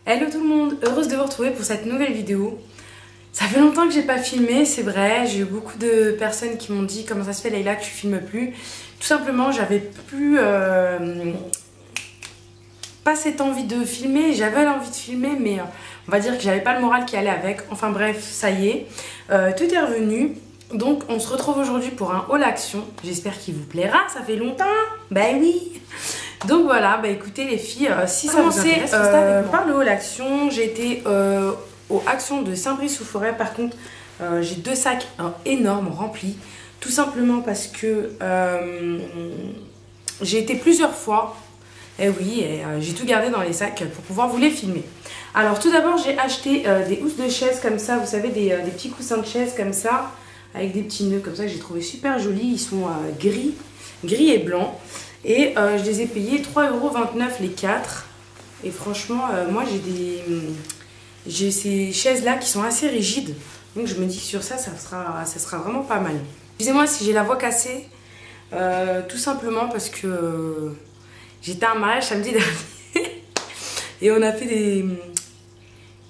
Hello tout le monde, heureuse de vous retrouver pour cette nouvelle vidéo. Ça fait longtemps que j'ai pas filmé, c'est vrai, j'ai eu beaucoup de personnes qui m'ont dit comment ça se fait Leïla que tu filmes plus. Tout simplement, j'avais plus pas cette envie de filmer, j'avais l'envie de filmer mais on va dire que j'avais pas le moral qui allait avec. Enfin bref, ça y est, tout est revenu. Donc on se retrouve aujourd'hui pour un haul action, j'espère qu'il vous plaira, ça fait longtemps, bah oui. Donc voilà, bah écoutez les filles, si ça vous intéresse, restez avec moi. Par le haul action, j'ai été au Action de Saint-Brice-sous-Forêt. Par contre, j'ai deux sacs énormes remplis, tout simplement parce que j'ai été plusieurs fois, et oui, j'ai tout gardé dans les sacs pour pouvoir vous les filmer. Alors tout d'abord, j'ai acheté des housses de chaise comme ça, vous savez, des petits coussins de chaise comme ça, avec des petits nœuds comme ça que j'ai trouvé super jolis. Ils sont gris et blanc. Et je les ai payés 3,29 € les 4. Et franchement, moi j'ai ces chaises là qui sont assez rigides. Donc je me dis que sur ça sera vraiment pas mal. Excusez-moi si j'ai la voix cassée. Tout simplement parce que j'étais à un mariage samedi dernier. Et on a fait des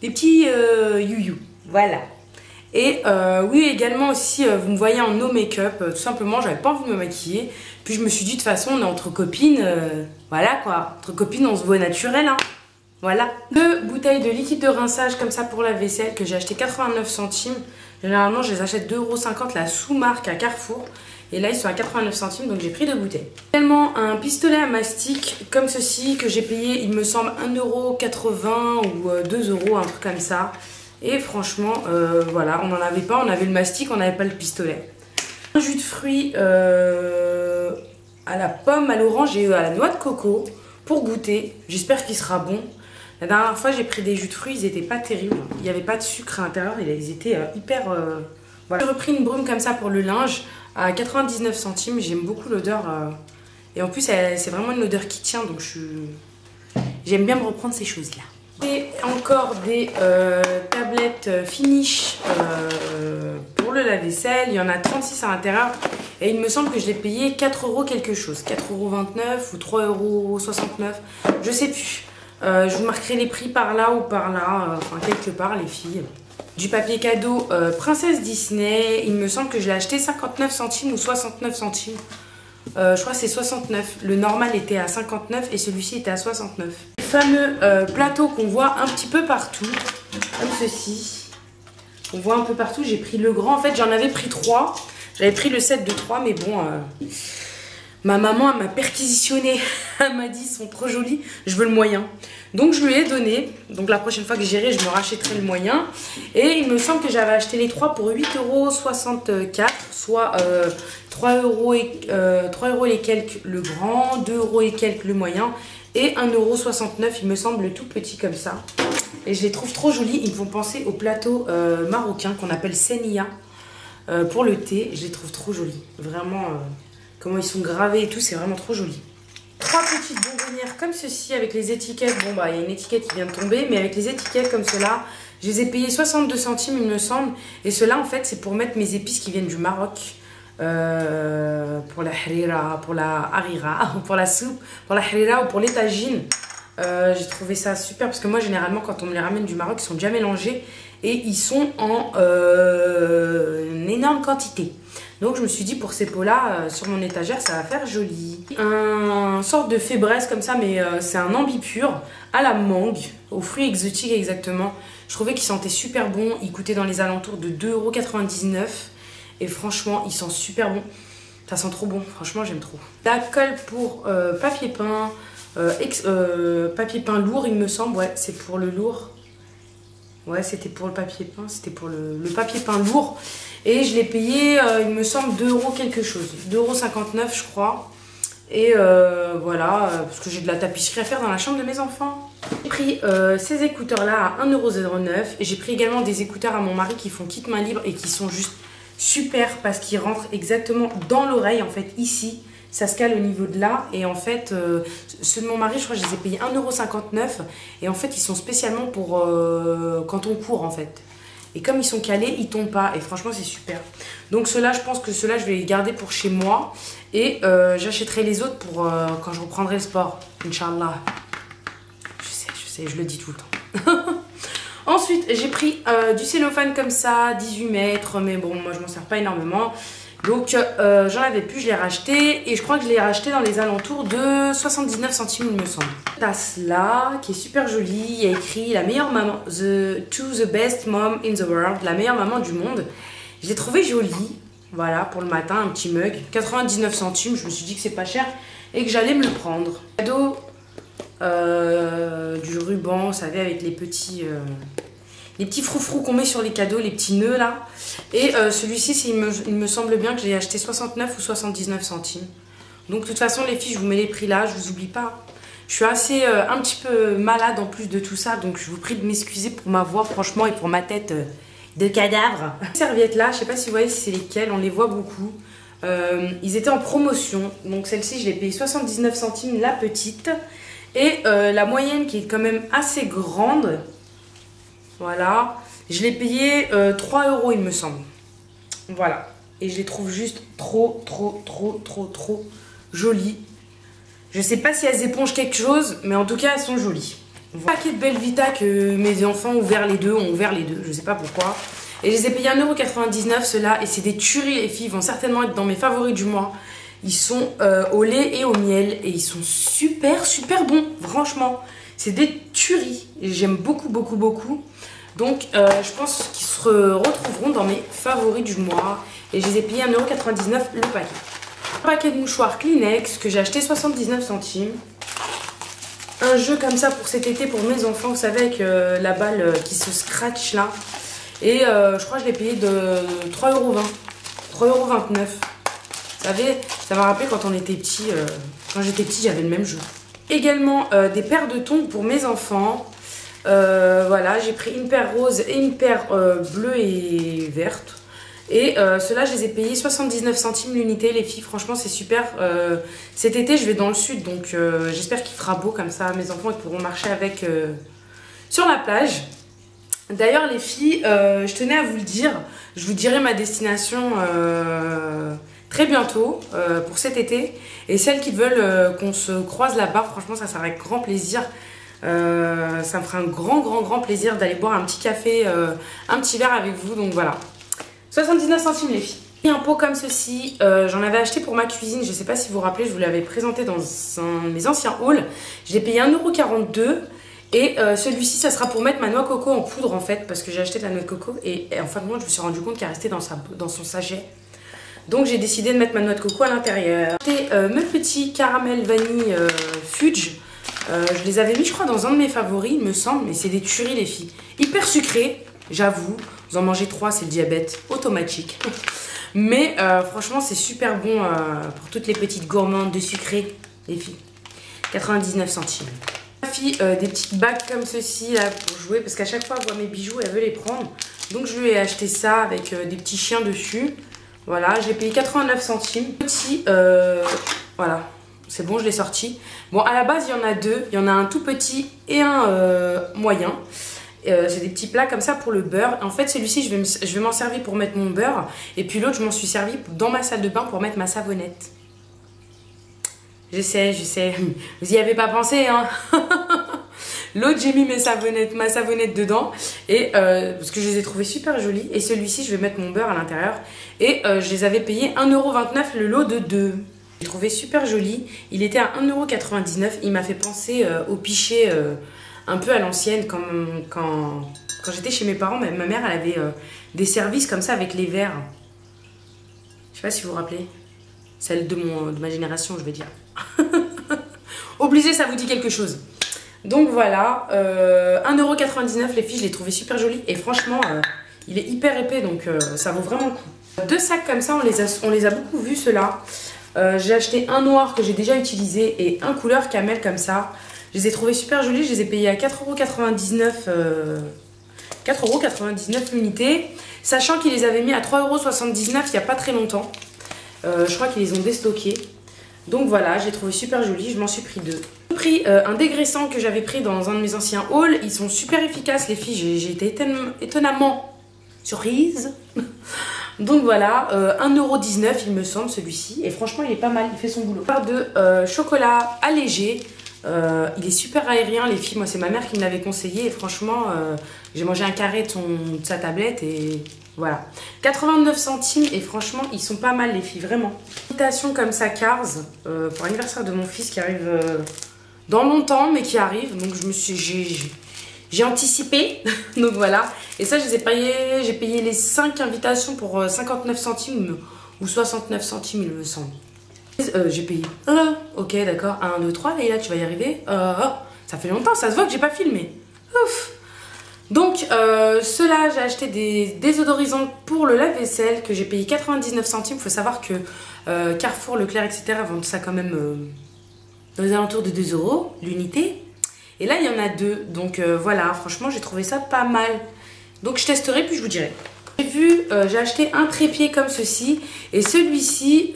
petits you-you. Voilà. Et oui, également aussi, vous me voyez en no make-up, tout simplement, j'avais pas envie de me maquiller. Puis je me suis dit, de toute façon, on est entre copines, voilà quoi. Entre copines, on se voit naturel, hein. Voilà. Deux bouteilles de liquide de rinçage comme ça pour la vaisselle que j'ai acheté 89 centimes. Généralement, je les achète 2,50 € la sous-marque à Carrefour. Et là, ils sont à 89 centimes, donc j'ai pris deux bouteilles. Également, un pistolet à mastic comme ceci que j'ai payé, il me semble, 1,80 € ou 2 €, un truc comme ça. Et franchement, voilà, on n'en avait pas, on avait le mastic, on n'avait pas le pistolet. Un jus de fruits à la pomme, à l'orange et à la noix de coco pour goûter. J'espère qu'il sera bon. La dernière fois, j'ai pris des jus de fruits, ils n'étaient pas terribles. Il n'y avait pas de sucre à l'intérieur, ils étaient hyper... Voilà. J'ai repris une brume comme ça pour le linge à 99 centimes. J'aime beaucoup l'odeur. Et en plus, c'est vraiment une odeur qui tient, donc j'aime bien me reprendre ces choses-là. Et encore des tablettes finish pour le lave-vaisselle. Il y en a 36 à l'intérieur. Et il me semble que je l'ai payé 4 € quelque chose. 4,29 € ou 3,69 €. Je sais plus. Je vous marquerai les prix par là ou par là. Enfin, quelque part, les filles. Du papier cadeau Princesse Disney. Il me semble que je l'ai acheté 59 centimes ou 69 centimes. Je crois que c'est 69. Le normal était à 59 et celui-ci était à 69. Les fameux plateaux qu'on voit un petit peu partout, comme ceci. On voit un peu partout. J'ai pris le grand. En fait, j'en avais pris 3. J'avais pris le set de 3, mais bon, ma maman, elle m'a perquisitionné. Elle m'a dit, ils sont trop jolis, je veux le moyen. Donc, je lui ai donné. Donc, la prochaine fois que j'irai, je me rachèterai le moyen. Et il me semble que j'avais acheté les 3 pour 8,64 €, soit 3 € et quelques le grand, 2 € et quelques le moyen, et 1,69 €, il me semble, le tout petit comme ça. Et je les trouve trop jolis. Ils me font penser au plateau marocain qu'on appelle Senia pour le thé. Je les trouve trop jolis. Vraiment, comment ils sont gravés et tout, c'est vraiment trop joli. 3 petites bonbonnières comme ceci avec les étiquettes. Bon, bah, il y a une étiquette qui vient de tomber, mais avec les étiquettes comme cela, je les ai payées 62 centimes, il me semble. Et cela, en fait, c'est pour mettre mes épices qui viennent du Maroc. Pour la harira, pour la harira, pour la soupe, pour la harira ou pour les tagines. J'ai trouvé ça super parce que moi, généralement, quand on me les ramène du Maroc, ils sont déjà mélangés et ils sont en une énorme quantité. Donc, je me suis dit, pour ces pots-là, sur mon étagère, ça va faire joli. Un sorte de fébreze comme ça, mais c'est un ambipur à la mangue, aux fruits exotiques exactement. Je trouvais qu'il sentait super bon. Il coûtait dans les alentours de 2,99 €. Et franchement, il sent super bon. Ça sent trop bon. Franchement, j'aime trop. La colle pour papier peint. Papier peint lourd, il me semble. Ouais, c'est pour le lourd. Ouais, c'était pour le papier peint. C'était pour le papier peint lourd. Et je l'ai payé, il me semble, 2 € quelque chose. 2,59 € je crois. Et voilà, parce que j'ai de la tapisserie à faire dans la chambre de mes enfants. J'ai pris ces écouteurs-là à 1,09 €. Et j'ai pris également des écouteurs à mon mari qui font kit main libre et qui sont juste super parce qu'ils rentrent exactement dans l'oreille. En fait, ici, ça se cale au niveau de là. Et en fait, ceux de mon mari, je crois que je les ai payés 1,59 €. Et en fait, ils sont spécialement pour quand on court, en fait. Et comme ils sont calés, ils tombent pas. Et franchement, c'est super. Donc ceux-là, je pense que ceux-là, je vais les garder pour chez moi. Et j'achèterai les autres pour quand je reprendrai le sport. Inch'Allah. Je sais, je le dis tout le temps. Ensuite, j'ai pris du cellophane comme ça, 18 mètres, mais bon, moi je m'en sers pas énormément. Donc j'en avais plus, je l'ai racheté et je crois que je l'ai racheté dans les alentours de 79 centimes il me semble. Cette tasse là qui est super jolie, il y a écrit la meilleure maman, the best mom in the world, la meilleure maman du monde. Je l'ai trouvé jolie, voilà pour le matin, un petit mug, 99 centimes, je me suis dit que c'est pas cher et que j'allais me le prendre. Cadeau du ruban, vous savez avec les petits froufrous qu'on met sur les cadeaux, les petits nœuds là. Et celui-ci, il me semble bien que j'ai acheté 69 ou 79 centimes. Donc de toute façon les filles, je vous mets les prix là, je vous oublie pas. Je suis assez un petit peu malade en plus de tout ça, donc je vous prie de m'excuser pour ma voix franchement et pour ma tête de cadavre. Ces serviettes là, je sais pas si vous voyez si c'est lesquelles, on les voit beaucoup. Ils étaient en promotion, donc celle-ci je l'ai payé 79 centimes la petite. Et la moyenne qui est quand même assez grande, voilà, je l'ai payé 3 € il me semble. Voilà, et je les trouve juste trop jolies. Je sais pas si elles épongent quelque chose, mais en tout cas elles sont jolies. Voilà. Paquet de Belvita que mes enfants ont ouvert les deux, je sais pas pourquoi. Et je les ai payés 1,99 € ceux-là, et c'est des tueries les filles, ils vont certainement être dans mes favoris du mois. Ils sont au lait et au miel et ils sont super bons, franchement. C'est des tueries et j'aime beaucoup. Donc je pense qu'ils se retrouveront dans mes favoris du mois. Et je les ai payés 1,99 € le paquet. Un paquet de mouchoirs Kleenex que j'ai acheté 79 centimes. Un jeu comme ça pour cet été pour mes enfants, vous savez, avec la balle qui se scratch là. Et je crois que je l'ai payé de 3,20 €, 3,29 €. Vous savez, ça m'a rappelé quand on était petit, quand j'étais petite, j'avais le même jeu. Également des paires de tongs pour mes enfants. Voilà, j'ai pris une paire rose et une paire bleue et verte. Et ceux-là, je les ai payés 79 centimes l'unité, les filles. Franchement, c'est super. Cet été, je vais dans le sud, donc j'espère qu'il fera beau comme ça. Mes enfants ils pourront marcher avec sur la plage. D'ailleurs, les filles, je tenais à vous le dire. Je vous dirai ma destination très bientôt pour cet été. Et celles qui veulent qu'on se croise là-bas, franchement, ça sera avec grand plaisir. Ça me fera un grand plaisir d'aller boire un petit café, un petit verre avec vous. Donc voilà. 79 centimes les filles. Et un pot comme ceci, j'en avais acheté pour ma cuisine. Je ne sais pas si vous vous rappelez, je vous l'avais présenté dans un de mes anciens hauls. Je l'ai payé 1,42 €. Et celui-ci, ça sera pour mettre ma noix coco en poudre en fait. Parce que j'ai acheté de la noix de coco. Et en fin de compte, je me suis rendu compte qu'elle restait dans son sachet. Donc j'ai décidé de mettre ma noix de coco à l'intérieur. Et mes petits caramels vanille fudge. Je les avais mis, je crois, dans un de mes favoris, il me semble. Mais c'est des tueries, les filles. Hyper sucrés, j'avoue. Vous en mangez 3, c'est le diabète automatique. Mais franchement, c'est super bon pour toutes les petites gourmandes de sucré, les filles. 99 centimes. Ma fille, des petites bagues comme ceci là pour jouer. Parce qu'à chaque fois, elle voit mes bijoux, elle veut les prendre. Donc je lui ai acheté ça avec des petits chiens dessus. Voilà, j'ai payé 89 centimes. Petit, voilà. C'est bon, je l'ai sorti. Bon, à la base, il y en a deux. Il y en a un tout petit et un moyen. C'est des petits plats comme ça pour le beurre. En fait, celui-ci, je vais m'en servir pour mettre mon beurre. Et puis l'autre, je m'en suis servi dans ma salle de bain pour mettre ma savonnette. Je sais. Vous y avez pas pensé, hein. L'autre, j'ai mis ma savonnette dedans. Et parce que je les ai trouvées super jolies. Et celui-ci, je vais mettre mon beurre à l'intérieur. Et je les avais payés 1,29 € le lot de 2. J'ai trouvé super joli. Il était à 1,99 €. Il m'a fait penser au pichet un peu à l'ancienne. Quand j'étais chez mes parents, ma mère, elle avait des services comme ça avec les verres. Je sais pas si vous vous rappelez. Celle de ma génération, je vais dire. Obligé, ça vous dit quelque chose. Donc voilà, 1,99 € les filles, je l'ai trouvé super joli. Et franchement, il est hyper épais, donc ça vaut vraiment le coup. Deux sacs comme ça, on les a beaucoup vus, ceux-là. J'ai acheté un noir que j'ai déjà utilisé et un couleur camel comme ça. Je les ai trouvés super jolis, je les ai payés à 4,99 €. 4,99 € l'unité. Sachant qu'ils les avaient mis à 3,79 € il n'y a pas très longtemps. Je crois qu'ils les ont déstockés. Donc voilà, j'ai trouvé super joli, je m'en suis pris deux. J'ai pris un dégraissant que j'avais pris dans un de mes anciens hauls. Ils sont super efficaces les filles, j'ai été étonnamment surprise. Donc voilà, 1,19 € il me semble celui-ci. Et franchement il est pas mal, il fait son boulot. Barre de chocolat allégé. Il est super aérien les filles, moi c'est ma mère qui me l'avait conseillé et franchement j'ai mangé un carré de sa tablette et voilà. 89 centimes et franchement ils sont pas mal les filles, vraiment. Invitation comme ça Cars pour l'anniversaire de mon fils qui arrive dans longtemps mais qui arrive, donc j'ai anticipé, donc voilà. Et ça je les ai payé, j'ai payé les 5 invitations pour 59 centimes ou 69 centimes il me semble. J'ai payé. Ok, d'accord. 1, 2, 3, Leïla, tu vas y arriver. Ça fait longtemps, ça se voit que j'ai pas filmé. Ouf. Donc, ceux-là, j'ai acheté des désodorisants pour le lave-vaisselle que j'ai payé 99 centimes. Il faut savoir que Carrefour, Leclerc, etc. vendent ça quand même dans les alentours de 2 € l'unité. Et là, il y en a 2. Donc, voilà, franchement, j'ai trouvé ça pas mal. Donc, je testerai puis je vous dirai. J'ai acheté un trépied comme ceci et celui-ci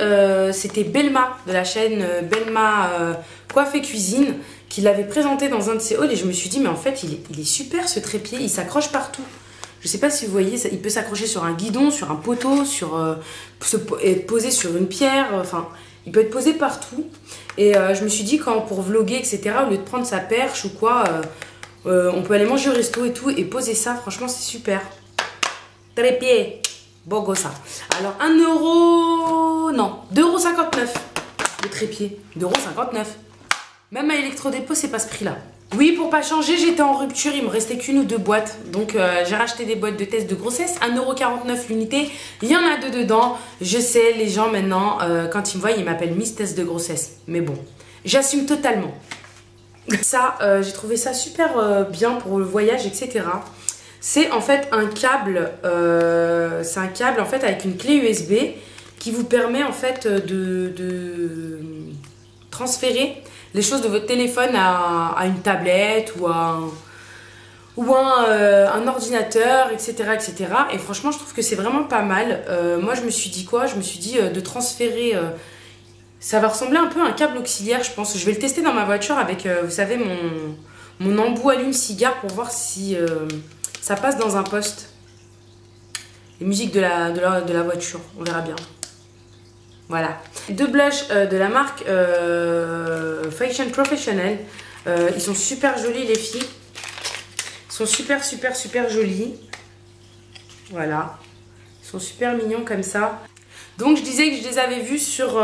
c'était Belma de la chaîne Belma Coiffe et Cuisine qui l'avait présenté dans un de ses hauls et je me suis dit mais en fait il est super ce trépied, il s'accroche partout. Je sais pas si vous voyez, il peut s'accrocher sur un guidon, sur un poteau, être posé sur une pierre, enfin il peut être posé partout et je me suis dit pour vlogger etc au lieu de prendre sa perche ou quoi on peut aller manger au resto et tout et poser ça, franchement c'est super. Trépied, Bogosa. Alors 1 €, non, 2,59 € le trépied, 2,59 €. Même à Electrodépôt, c'est pas ce prix-là. Oui, pour pas changer, j'étais en rupture, il me restait qu'une ou 2 boîtes. Donc j'ai racheté des boîtes de tests de grossesse, 1,49 € l'unité. Il y en a 2 dedans. Je sais, les gens maintenant, quand ils me voient, ils m'appellent Miss Test de grossesse. Mais bon, j'assume totalement. Ça, j'ai trouvé ça super bien pour le voyage, etc. C'est en fait un câble, en fait avec une clé USB qui vous permet en fait de transférer les choses de votre téléphone à une tablette ou un ordinateur, etc., etc. Et franchement, je trouve que c'est vraiment pas mal. Moi, je me suis dit quoi? Je me suis dit de transférer... ça va ressembler un peu à un câble auxiliaire, je pense. Je vais le tester dans ma voiture avec, vous savez, mon embout allume-cigare pour voir si... ça passe dans un poste. Les musiques de la voiture, on verra bien. Voilà. 2 blushs de la marque Fashion Professional. Ils sont super jolis les filles. Ils sont super jolis. Voilà. Ils sont super mignons comme ça. Donc je disais que je les avais vus sur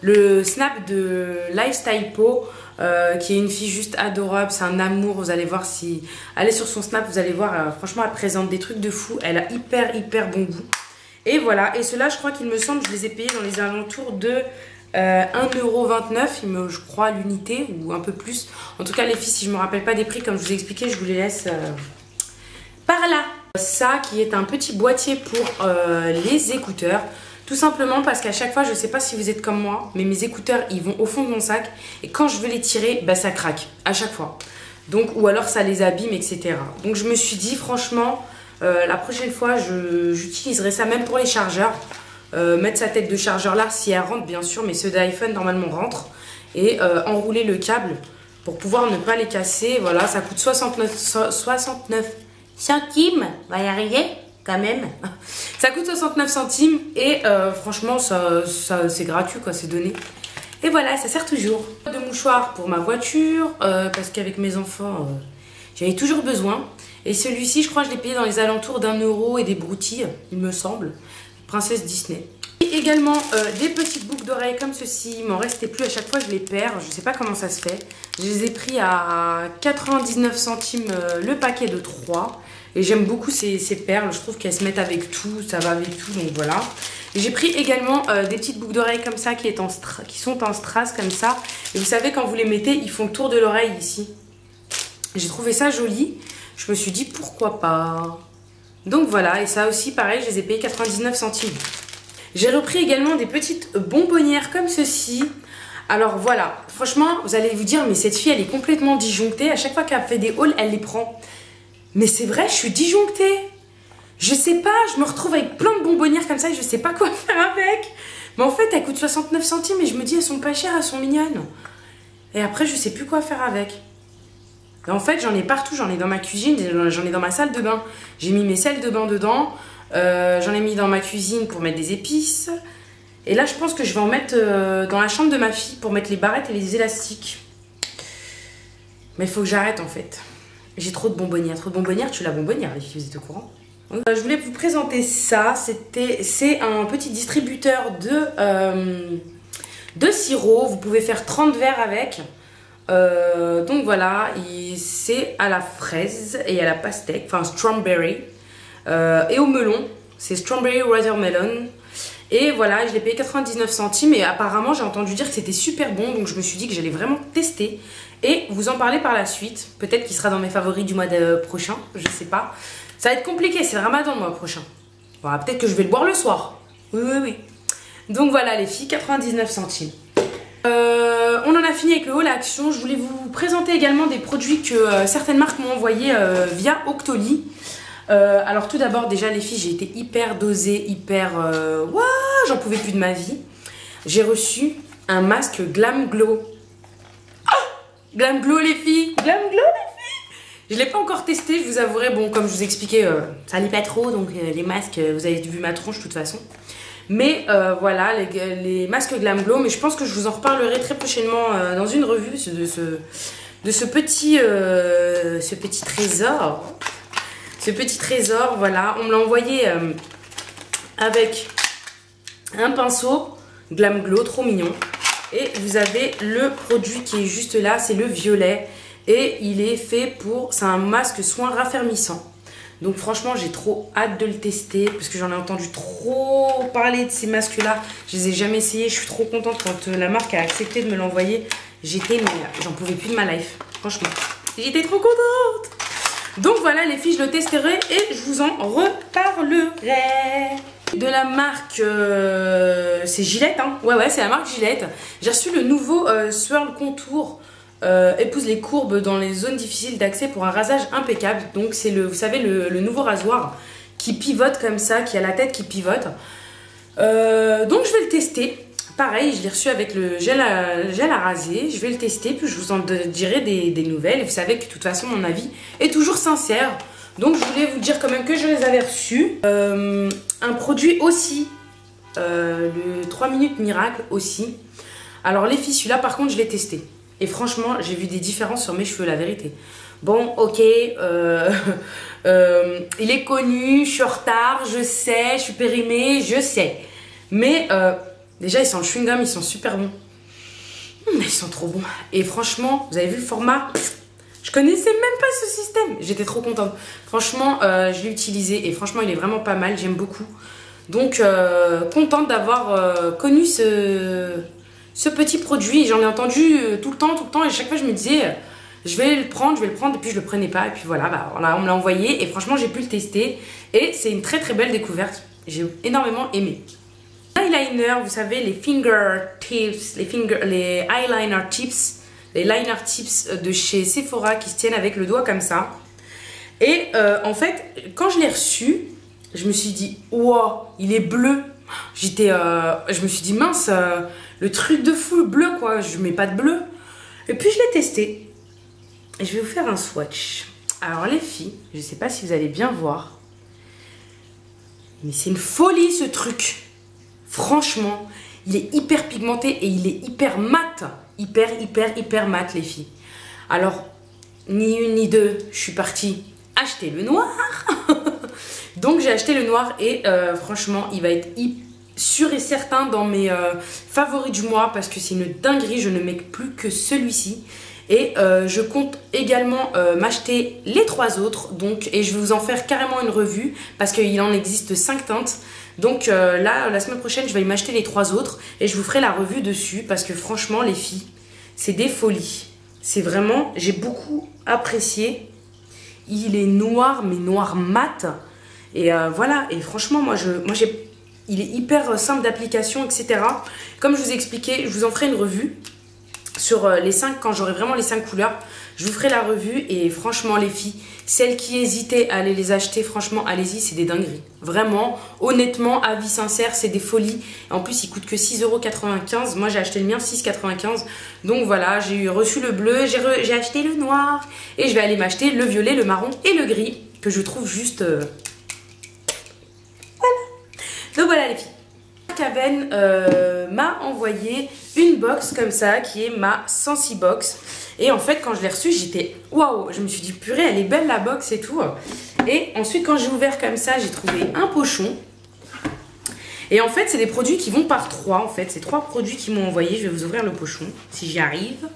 le snap de Lifestyle Po. Qui est une fille juste adorable, c'est un amour, vous allez voir si... Allez sur son snap, vous allez voir, franchement elle présente des trucs de fou, elle a hyper bon goût. Et voilà, et ceux-là je crois qu'il me semble, je les ai payés dans les alentours de 1,29 €, je crois, l'unité, ou un peu plus. En tout cas les filles, si je me rappelle pas des prix, comme je vous ai expliqué, je vous les laisse par là. Ça qui est un petit boîtier pour les écouteurs. Tout simplement parce qu'à chaque fois, je ne sais pas si vous êtes comme moi, mais mes écouteurs, ils vont au fond de mon sac. Et quand je veux les tirer, bah, ça craque à chaque fois. Donc, ou alors ça les abîme, etc. Donc je me suis dit, franchement, la prochaine fois, j'utiliserai ça même pour les chargeurs. Mettre sa tête de chargeur là, si elle rentre, bien sûr, mais ceux d'iPhone, normalement, rentrent. Et enrouler le câble pour pouvoir ne pas les casser. Voilà, ça coûte 69 centimes. On va y arriver quand même. Ça coûte 69 centimes et franchement c'est gratuit quoi, c'est donné. Et voilà, ça sert toujours. De mouchoirs pour ma voiture parce qu'avec mes enfants j'avais toujours besoin. Et celui-ci je crois que je l'ai payé dans les alentours d'1 € et des broutilles, il me semble. Princesse Disney. Et également des petites boucles d'oreilles comme ceci, il m'en restait plus, à chaque fois je les perds, je sais pas comment ça se fait. Je les ai pris à 99 centimes le paquet de 3. Et j'aime beaucoup ces perles, je trouve qu'elles se mettent avec tout, ça va avec tout, donc voilà. J'ai pris également des petites boucles d'oreilles comme ça qui sont en strass comme ça. Et vous savez, quand vous les mettez, ils font le tour de l'oreille ici. J'ai trouvé ça joli, je me suis dit pourquoi pas. Donc voilà, et ça aussi pareil, je les ai payés 99 centimes. J'ai repris également des petites bonbonnières comme ceci. Alors voilà, franchement, vous allez vous dire, mais cette fille, elle est complètement disjonctée. À chaque fois qu'elle fait des hauls, elle les prend. Mais c'est vrai, je suis disjonctée. Je sais pas, je me retrouve avec plein de bonbonnières comme ça et je sais pas quoi faire avec. Mais en fait, elles coûtent 69 centimes et je me dis, elles sont pas chères, elles sont mignonnes. Et après, je sais plus quoi faire avec. Et en fait, j'en ai partout, j'en ai dans ma cuisine, j'en ai dans ma salle de bain. J'ai mis mes sels de bain dedans. J'en ai mis dans ma cuisine pour mettre des épices. Et là, je pense que je vais en mettre dans la chambre de ma fille pour mettre les barrettes et les élastiques. Mais il faut que j'arrête en fait. J'ai trop de bonbonnières. Trop de bonbonnières, tu la bonbonnière, les filles, vous êtes au courant? Je voulais vous présenter ça. C'est un petit distributeur de sirop. Vous pouvez faire 30 verres avec. Donc voilà, c'est à la fraise et à la pastèque, enfin strawberry. Et au melon, c'est strawberry watermelon. Et voilà, je l'ai payé 99 centimes et apparemment j'ai entendu dire que c'était super bon. Donc je me suis dit que j'allais vraiment tester et vous en parler par la suite. Peut-être qu'il sera dans mes favoris du mois prochain, je sais pas. Ça va être compliqué, c'est le ramadan le mois prochain. Bon, peut-être que je vais le boire le soir. Oui, oui, oui. Donc voilà les filles, 99 centimes. On en a fini avec le haul action. Je voulais vous présenter également des produits que certaines marques m'ont envoyés via Octoly. Alors tout d'abord déjà les filles, j'ai été hyper dosée, hyper... Waouh, j'en pouvais plus de ma vie. J'ai reçu un masque Glam Glow. Oh, Glam Glow les filles, Glam Glow les filles. Je ne l'ai pas encore testé, je vous avouerai. Bon, comme je vous expliquais, ça allait pas trop. Donc les masques, vous avez vu ma tronche de toute façon. Mais voilà, les masques Glam Glow. Mais je pense que je vous en reparlerai très prochainement dans une revue de ce petit trésor. Ce petit trésor, voilà. On me l'a envoyé avec un pinceau Glam Glow, trop mignon. Et vous avez le produit qui est juste là, c'est le violet. Et il est fait pour... C'est un masque soin raffermissant. Donc franchement, j'ai trop hâte de le tester parce que j'en ai entendu trop parler de ces masques-là. Je les ai jamais essayés. Je suis trop contente quand la marque a accepté de me l'envoyer. J'étais, mais j'en pouvais plus de ma life. Franchement, j'étais trop contente. Donc voilà les filles, je le testerai et je vous en reparlerai. De la marque, c'est Gillette, hein. Ouais, c'est la marque Gillette. J'ai reçu le nouveau Swirl Contour. Épouse les courbes dans les zones difficiles d'accès pour un rasage impeccable. Donc c'est vous savez le nouveau rasoir qui pivote comme ça, qui a la tête qui pivote. Donc je vais le tester. Pareil, je l'ai reçu avec le gel à raser. Je vais le tester, puis je vous en dirai des nouvelles. Et vous savez que de toute façon mon avis est toujours sincère. Donc je voulais vous dire quand même que je les avais reçus. Un produit aussi, le 3 minutes miracle aussi. Alors les filles, celui-là par contre je l'ai testé. Et franchement, j'ai vu des différences sur mes cheveux, la vérité. Bon, ok, il est connu, je suis en retard, je sais, je suis périmée, je sais. Mais déjà, ils sont en chewing-gum, ils sont super bons. Mais ils sont trop bons. Et franchement, vous avez vu le format? Je connaissais même pas ce système. J'étais trop contente. Franchement, je l'ai utilisé et franchement, il est vraiment pas mal, j'aime beaucoup. Donc, contente d'avoir connu ce petit produit. J'en ai entendu tout le temps et chaque fois je me disais je vais le prendre et puis je le prenais pas et puis voilà, bah, voilà on me l'a envoyé et franchement j'ai pu le tester et c'est une très belle découverte. J'ai énormément aimé. Eyeliner, vous savez les finger tips, les eyeliner tips, les liner tips de chez Sephora qui se tiennent avec le doigt comme ça. Et en fait quand je l'ai reçu, je me suis dit wow, il est bleu. Je me suis dit mince, le truc de fou, le bleu quoi, je mets pas de bleu. Et puis je l'ai testé. Et je vais vous faire un swatch. Alors les filles, je sais pas si vous allez bien voir. Mais c'est une folie ce truc. Franchement, il est hyper pigmenté et il est hyper mat. Hyper mat les filles. Alors, ni une ni deux, je suis partie acheter le noir. Donc j'ai acheté le noir et franchement il va être sûr et certain dans mes favoris du mois parce que c'est une dinguerie, je ne mets plus que celui-ci. Et je compte également m'acheter les 3 autres donc, et je vais vous en faire carrément une revue parce qu'il en existe 5 teintes. Donc là, la semaine prochaine, je vais m'acheter les 3 autres et je vous ferai la revue dessus parce que franchement les filles, c'est des folies. C'est vraiment, j'ai beaucoup apprécié. Il est noir mais noir mat. Et voilà, et franchement, il est hyper simple d'application, etc. Comme je vous ai expliqué, je vous en ferai une revue sur les 5, quand j'aurai vraiment les 5 couleurs. Je vous ferai la revue et franchement, les filles, celles qui hésitaient à aller les acheter, franchement, allez-y, c'est des dingueries. Vraiment, honnêtement, avis sincère, c'est des folies. En plus, il coûte que 6,95 €. Moi, j'ai acheté le mien 6,95 €. Donc voilà, j'ai reçu le bleu, j'ai acheté le noir et je vais aller m'acheter le violet, le marron et le gris que je trouve juste... Donc voilà les filles. Caven m'a envoyé une box comme ça qui est ma Sensi Box. Et en fait, quand je l'ai reçue, j'étais waouh, je me suis dit purée, elle est belle la box et tout. Et ensuite, quand j'ai ouvert comme ça, j'ai trouvé un pochon. Et en fait, c'est des produits qui vont par 3. En fait, c'est 3 produits qui m'ont envoyé. Je vais vous ouvrir le pochon, si j'y arrive.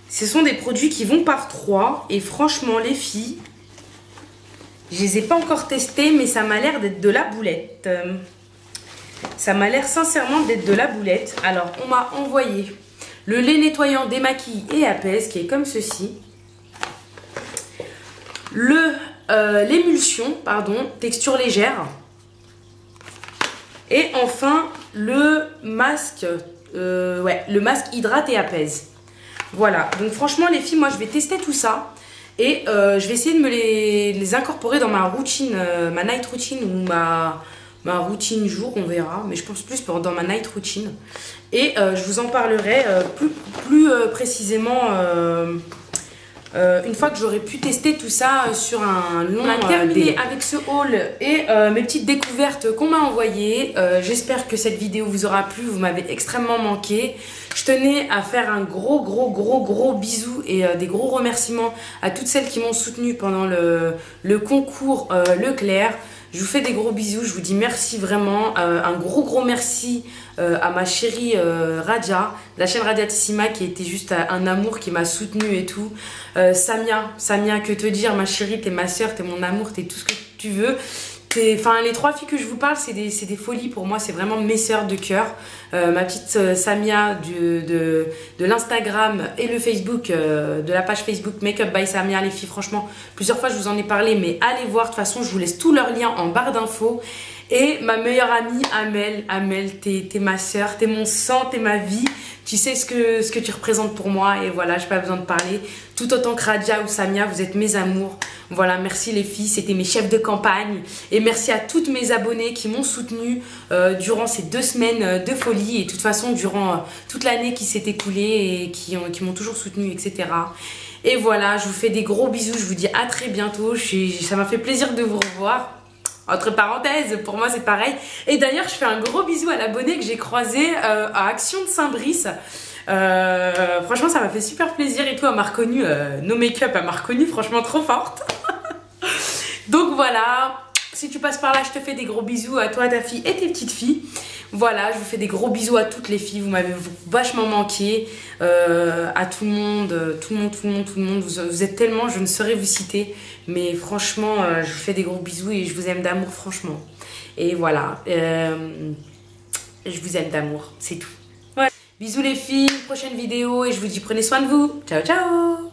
Ce sont des produits qui vont par 3. Et franchement, les filles, je les ai pas encore testés, mais ça m'a l'air d'être de la boulette. Ça m'a l'air sincèrement d'être de la boulette. Alors, on m'a envoyé le lait nettoyant démaquille et apaise, qui est comme ceci. L'émulsion, pardon, texture légère. Et enfin, le masque hydrate et apaise. Voilà, donc franchement les filles, moi je vais tester tout ça. Et je vais essayer de me les incorporer dans ma routine, ma night routine ou ma routine jour, on verra. Mais je pense plus dans ma night routine. Et je vous en parlerai plus précisément une fois que j'aurai pu tester tout ça sur un long... On a terminé avec ce haul et mes petites découvertes qu'on m'a envoyées. J'espère que cette vidéo vous aura plu, vous m'avez extrêmement manqué. Je tenais à faire un gros bisou et des gros remerciements à toutes celles qui m'ont soutenue pendant le concours Leclerc. Je vous fais des gros bisous, je vous dis merci vraiment. Un gros merci à ma chérie Radia, la chaîne Radiatissima, qui était juste un amour, qui m'a soutenue et tout. Samia, que te dire, ma chérie, t'es ma soeur, t'es mon amour, t'es tout ce que tu veux. Enfin, les 3 filles que je vous parle, c'est des folies pour moi, c'est vraiment mes sœurs de cœur. Ma petite Samia de l'Instagram et le Facebook, de la page Facebook Makeup by Samia. Les filles, franchement, plusieurs fois je vous en ai parlé, mais allez voir, de toute façon, je vous laisse tous leurs liens en barre d'infos. Et ma meilleure amie, Amel, t'es ma soeur, t'es mon sang, t'es ma vie. Tu sais ce que tu représentes pour moi et voilà, j'ai pas besoin de parler. Tout autant que Radia ou Samia, vous êtes mes amours. Voilà, merci les filles, c'était mes chefs de campagne. Et merci à toutes mes abonnées qui m'ont soutenue durant ces 2 semaines de folie. Et de toute façon, durant toute l'année qui s'est écoulée et qui m'ont toujours soutenue, etc. Et voilà, je vous fais des gros bisous, je vous dis à très bientôt. Ça m'a fait plaisir de vous revoir. Entre parenthèses, pour moi c'est pareil. Et d'ailleurs, je fais un gros bisou à l'abonné que j'ai croisé à Action de Saint-Brice. Franchement, ça m'a fait super plaisir et tout. Elle m'a reconnue, No Make-up, elle m'a reconnue, franchement trop forte. Donc voilà, si tu passes par là, je te fais des gros bisous à toi, ta fille et tes petites filles. Voilà, je vous fais des gros bisous à toutes les filles, vous m'avez vachement manqué, à tout le monde, vous êtes tellement, je ne saurais vous citer, mais franchement, je vous fais des gros bisous et je vous aime d'amour, franchement. Et voilà, je vous aime d'amour, c'est tout. Ouais. Bisous les filles, prochaine vidéo et je vous dis prenez soin de vous, ciao ciao.